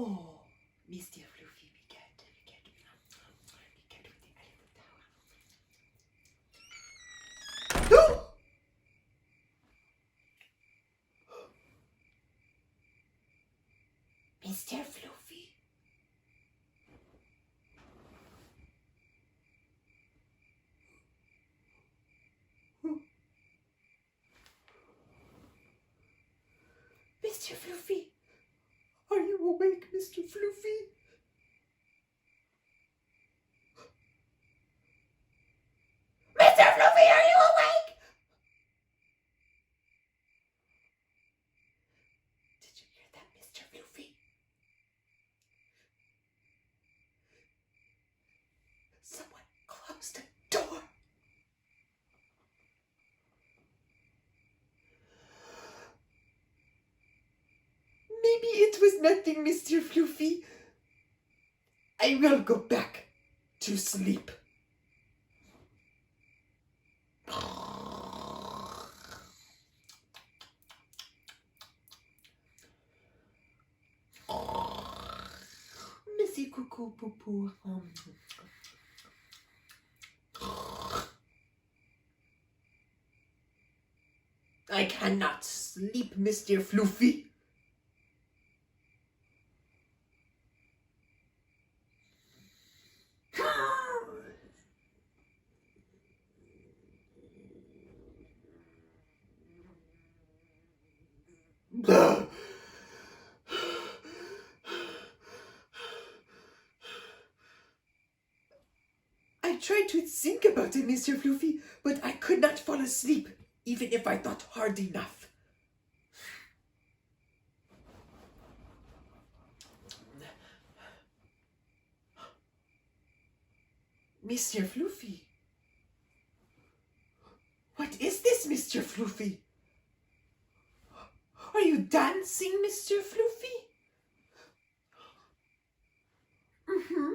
Oh, Mr. Fluffy, we get with the Eiffel Tower. No! Mr. Fluffy. Mr. Fluffy. Are you awake, Mr. Fluffy? Mr. Fluffy, are you awake? Did you hear that, Mr. Fluffy? Someone closed the door. Maybe it was nothing, Mr. Fluffy. I will go back to sleep. Missy Cuckoo Poo Poo. I cannot sleep, Mr. Fluffy. I tried to think about it, Mr. Fluffy, but I could not fall asleep, even if I thought hard enough. Mr. Fluffy? What is this, Mr. Fluffy? Are you dancing, Mr. Fluffy? Mm-hmm.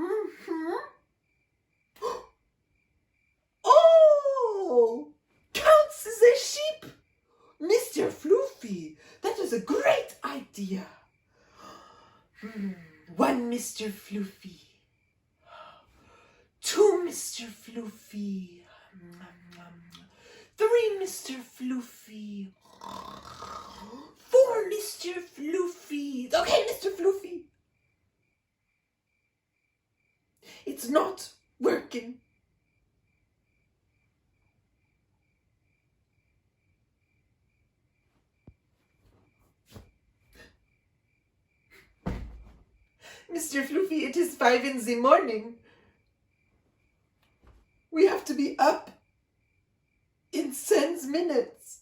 Mm-hmm. Oh! Counts as a sheep! Mr. Fluffy, that is a great idea. One Mr. Fluffy. Two Mr. Fluffy. Three Mr. Fluffy. Four Mr. Fluffy. Okay, Mr. Fluffy. It's not working. Mr. Fluffy, it is 5 in the morning. We have to be up in 10 minutes.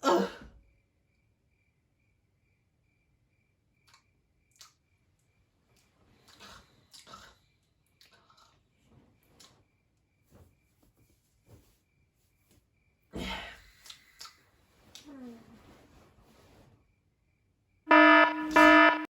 Ugh.